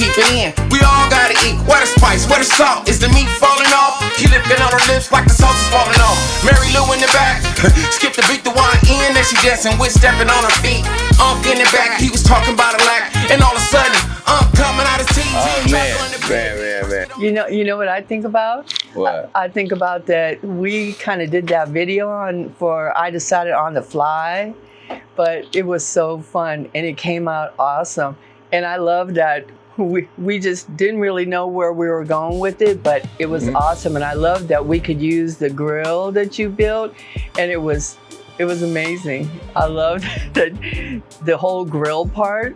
keep it in. We all gotta eat. Where the spice, where the salt? Is the meat falling off? He lifting on her lips like the sauce is falling off. Mary Lou in the back, skip the beat, the wine in that she dancing with, stepping on her feet. In the back, he was talking about a lack, and all of a sudden, coming out his teeth. Oh man. You know what I think about? What? I think about that we kind of did that video I decided on the fly, but it was so fun and it came out awesome. And I love that we just didn't really know where we were going with it, but it was awesome. And I love that we could use the grill that you built, and it was amazing. I loved the whole grill part.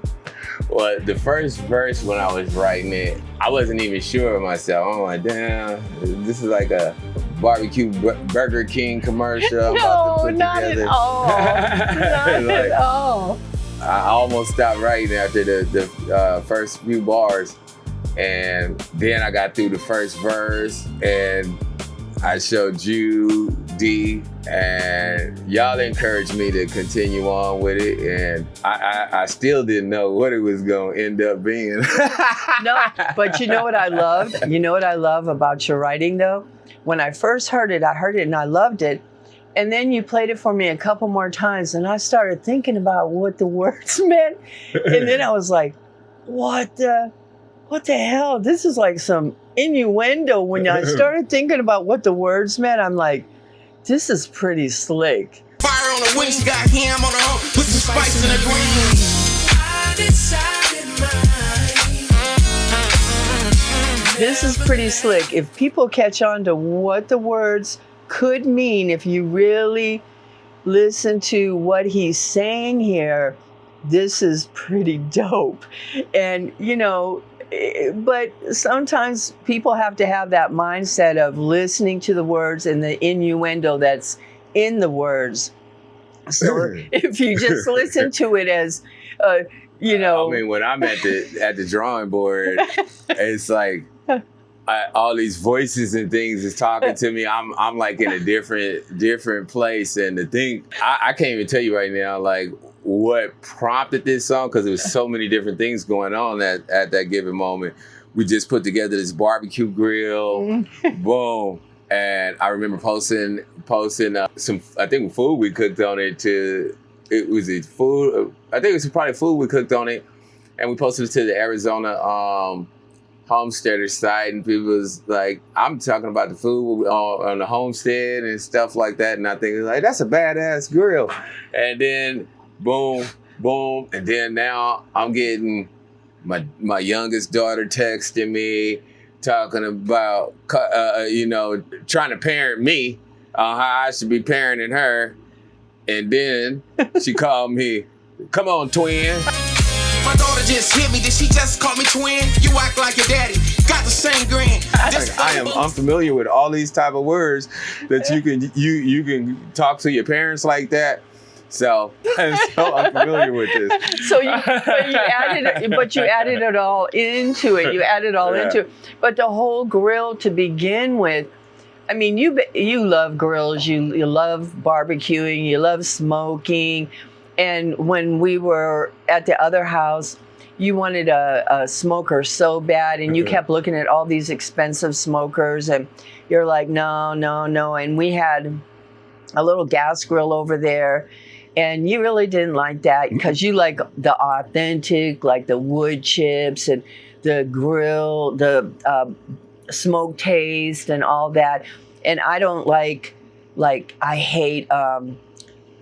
Well, the first verse when I was writing it, I wasn't even sure of myself. I'm like, damn, this is like a barbecue Burger King commercial. I'm about to put not together. at all. Not Like, at all. I almost stopped writing after the first few bars, and then I got through the first verse, and I showed you, D, and y'all encouraged me to continue on with it, and I still didn't know what it was gonna end up being. No, but you know what I loved? You know what I love about your writing though? When I first heard it and I loved it. And then you played it for me a couple more times and I started thinking about what the words meant. And then I was like, what the hell? This is like some innuendo. When I started thinking about what the words meant, I'm like, this is pretty slick. Fire on the wings, got ham on the hook, put some spice in the greens. I decided This is pretty slick. If people catch on to what the words could mean, if you really listen to what he's saying here, this is pretty dope. And, but sometimes people have to have that mindset of listening to the words and the innuendo that's in the words. So if you just listen to it as, I mean, when I'm at the drawing board, it's like all these voices and things is talking to me. I'm like in a different place, and the thing I can't even tell you right now, like what prompted this song, because there was so many different things going on at that given moment. We just put together this barbecue grill, boom, and I remember posting some, I think, food we cooked on it food. I think it was probably food we cooked on it, and we posted it to the Arizona Homestead site, and people was like, I'm talking about the food on the Homestead and stuff like that, and I think like that's a badass grill. And then boom, and then now I'm getting my youngest daughter texting me, talking about trying to parent me, how I should be parenting her, and then she called me, "Come on, twin." My daughter just hit me. Did she just call me twin? You act like your daddy. Got the same grin. I am unfamiliar with all these type of words that you can talk to your parents like that. So I'm so unfamiliar with this. So you added it all into it. You added all into it. But the whole grill to begin with, I mean, you love grills. You love barbecuing. You love smoking. And when we were at the other house, you wanted a smoker so bad, and you kept looking at all these expensive smokers, and you're like, no. And we had a little gas grill over there, and you really didn't like that because you like the authentic, like the wood chips and the grill, the smoke taste and all that. And I don't like I hate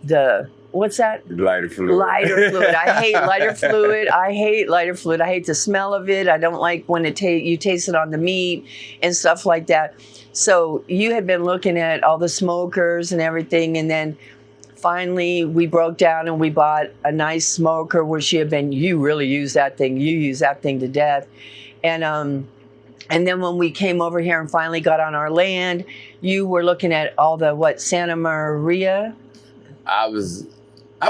the... What's that? Lighter fluid. Lighter fluid. I hate lighter fluid. I hate the smell of it. I don't like when you taste it on the meat and stuff like that. So you had been looking at all the smokers and everything, and then finally we broke down and we bought a nice smoker, which you really use that thing. You use that thing to death. And then when we came over here and finally got on our land, you were looking at all the Santa Maria. I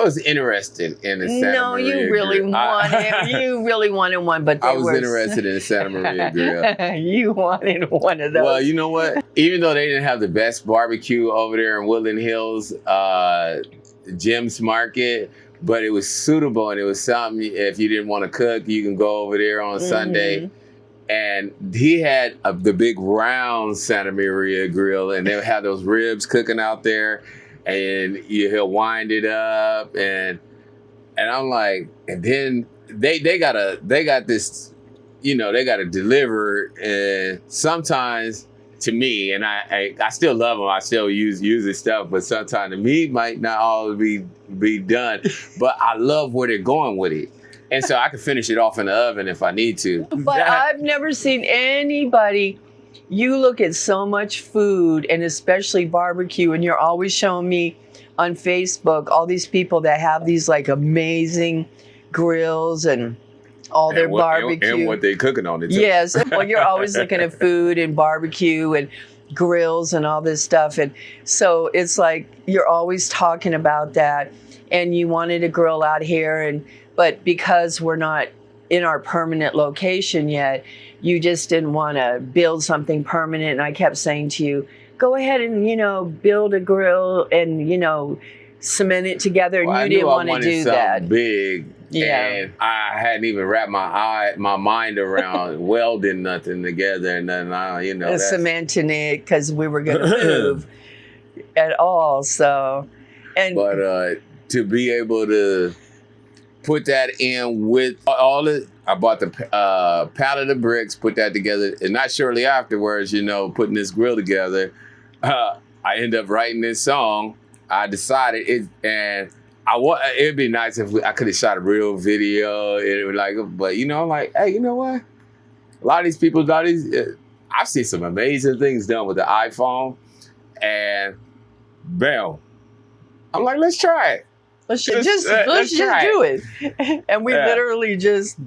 was interested in the Santa Maria. No, you really wanted. You really wanted one, but I was interested in the Santa Maria grill. You wanted one of those. Well, you know what? Even though they didn't have the best barbecue over there in Woodland Hills, Jim's Market, but it was suitable, and it was something, if you didn't want to cook, you can go over there on Sunday. And he had the big round Santa Maria grill, and they'll have those ribs cooking out there, and he'll wind it up, and I'm like, and then they got this, you know, they got to deliver, and sometimes to me, and I still love them, I still use his stuff, but sometimes the meat might not always be done, but I love where they're going with it. And so I can finish it off in the oven if I need to. But I've never seen anybody, you look at so much food, and especially barbecue, and you're always showing me on Facebook all these people that have these like amazing grills and all their barbecue. And what they cooking on it too. Yes, well, you're always looking at food and barbecue and grills and all this stuff. And so it's like you're always talking about that, and you wanted a grill out here, but because we're not in our permanent location yet, you just didn't want to build something permanent. And I kept saying to you, go ahead and, you know, build a grill and, you know, cement it together. And you didn't want to do that. Big. Yeah. And I hadn't even wrapped my mind around welding nothing together, and then you know, cementing it, because we were going to move at all. So, but to be able to put that in with all the, I bought the pallet of bricks, put that together, and not shortly afterwards, you know, putting this grill together, I ended up writing this song. I decided it'd be nice if I could have shot a real video. It was like, but you know, I'm like, hey, you know what? A lot of these people, I've seen some amazing things done with the iPhone, and bam, I'm like, let's try it. Let's just do it. And we literally just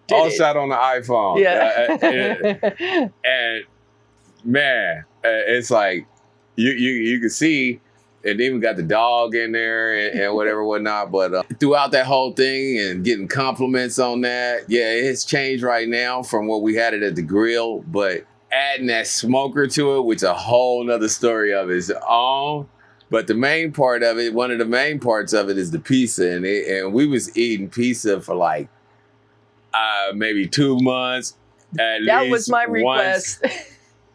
did all it. shot on the iPhone. Yeah. And man, it's like you can see, and even got the dog in there and whatnot. But throughout that whole thing and getting compliments on that, yeah, it's changed right now from what we had it at the grill. But adding that smoker to it, which a whole nother story of its own. But the main part of it, one of the main parts of it, is the pizza, and we was eating pizza for like maybe 2 months. That was my request.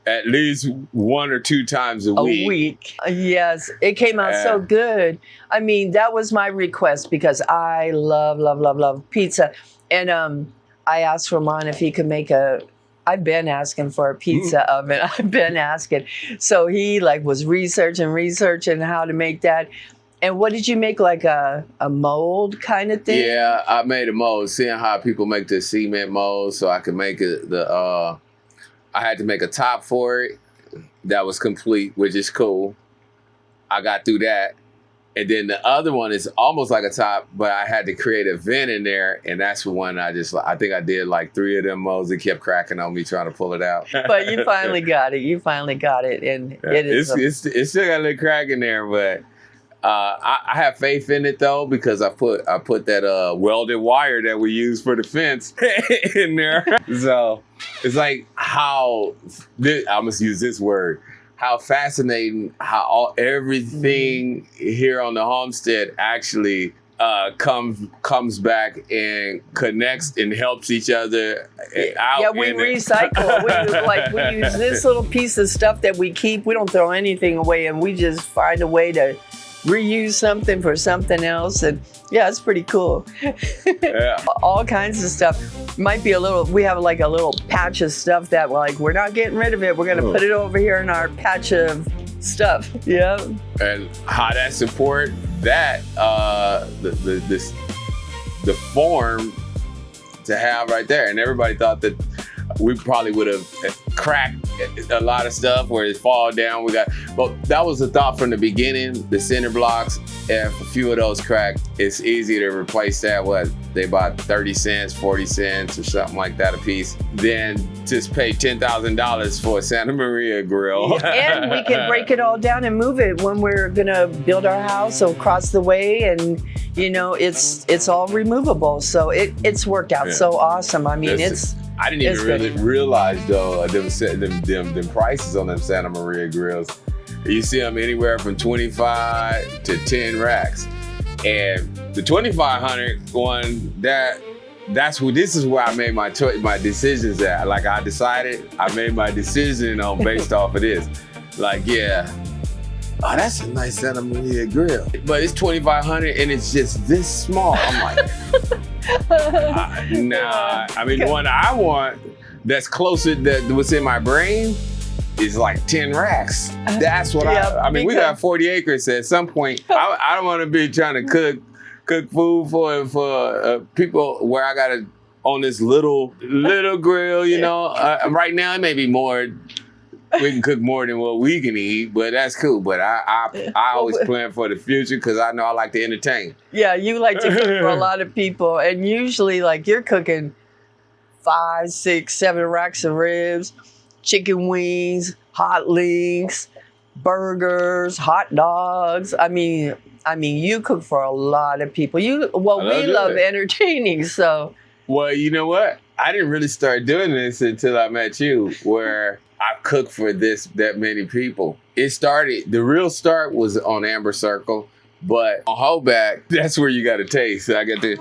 At least 1 or 2 times a week. Yes, it came out so good. I mean, that was my request because I love pizza. And I asked Ramon if he could make I've been asking for a pizza oven. I've been asking. So he was researching how to make that. And what did you make, like a mold kind of thing? Yeah, I made a mold, seeing how people make the cement mold, so I could make it I had to make a top for it that was complete, which is cool. I got through that. And then the other one is almost like a top, but I had to create a vent in there. And that's the one I think I did like 3 of them molds. It kept cracking on me trying to pull it out. But you finally got it. And it's still got a little crack in there, but I have faith in it though, because I put that welded wire that we use for the fence in there. So it's like I must use this word. How fascinating how everything here on the homestead actually comes back and connects and helps each other out. Yeah, we recycle. We use this little piece of stuff that we keep. We don't throw anything away, and we just find a way to reuse something for something else. And yeah, it's pretty cool. Yeah. All kinds of stuff. Might be we have like a little patch of stuff that we're not getting rid of it. We're going to put it over here in our patch of stuff. Yeah. And how that support that, the form to have right there. And everybody thought that we probably would have cracked a lot of stuff where it fall down. But that was the thought from the beginning. The cinder blocks, if a few of those crack, it's easy to replace that. They bought 30 cents, 40 cents or something like that a piece. Then just pay $10,000 for a Santa Maria grill. And we can break it all down and move it when we're gonna build our house across the way, and it's all removable. So it's worked out so awesome. I mean, I didn't even really realize though them prices on them Santa Maria grills. You see them anywhere from 25 to 10 racks. And the 2500 one, that's what, this is where I made my decisions at. Like I made my decision on based off of this. Like, yeah, oh, that's a nice Santa Maria grill. But it's 2500 and it's just this small. I'm like, nah. I mean, the one I want that's closer to what's in my brain is like 10 racks. That's what I mean, we got 40 acres. At some point, I don't want to be trying to cook food for people where I gotta on this little grill, you know. Right now it may be more. We can cook more than what we can eat, but that's cool. But I always plan for the future because I know I like to entertain. Yeah, you like to cook for a lot of people, and usually like you're cooking 5, 6, 7 racks of ribs, chicken wings, hot links, burgers, hot dogs. I mean, you cook for a lot of people. We love entertaining, so. Well, you know what? I didn't really start doing this until I met you, where I cooked for that many people. The real start was on Amber Circle, but on Hoback, that's where you got to taste. I get to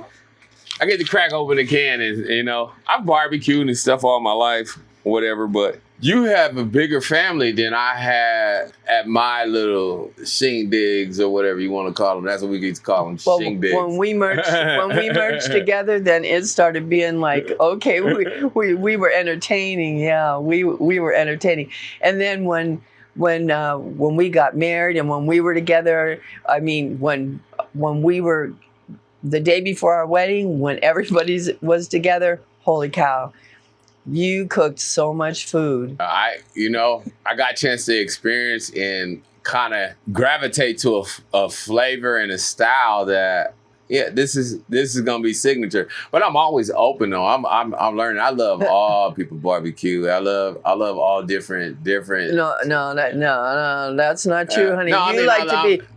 crack open the can and, you know, I've barbecued and stuff all my life, whatever, but you have a bigger family than I had at my little shindigs or whatever you want to call them. That's what we used to call them, shindigs. When we merged together, then it started being like, okay, we were entertaining. Yeah, we were entertaining. And then when we got married and when we were together, I mean, when we were the day before our wedding, when everybody was together, holy cow. You cooked so much food. I got a chance to experience and kind of gravitate to a flavor and a style that, yeah, this is gonna be signature. But I'm always open though. I'm learning. I love all people barbecue. I love all different. No, that's not true, honey.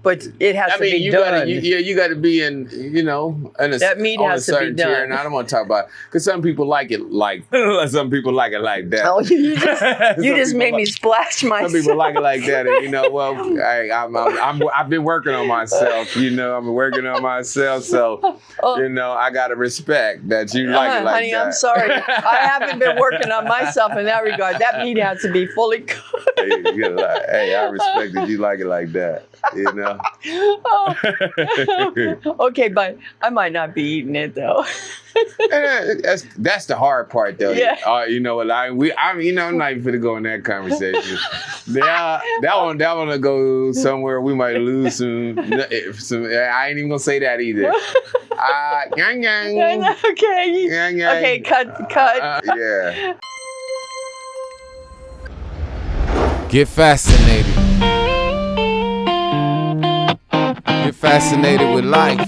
But it has to be done. You got to be in, you know, that meat has to be done. Tier, and I don't want to talk about because some people like it like some people like it like that. Oh, you just made me splash myself. Some people like it like that, and you know, well, I've been working on myself. You know, I've been working on myself. So, you know, I got to respect that you like it like honey, that. I'm sorry. I haven't been working on myself in that regard. That meat has to be fully cooked. Hey, I respect that you like it like that, you know? Okay, but I might not be eating it, though. That's the hard part, though. Yeah. You know what? I'm not even going to go in that conversation. That one to go somewhere we might lose some. I ain't even gonna say that either. Gang. Okay. Gang. Okay, cut. Yeah. Get fascinated. Get fascinated with life.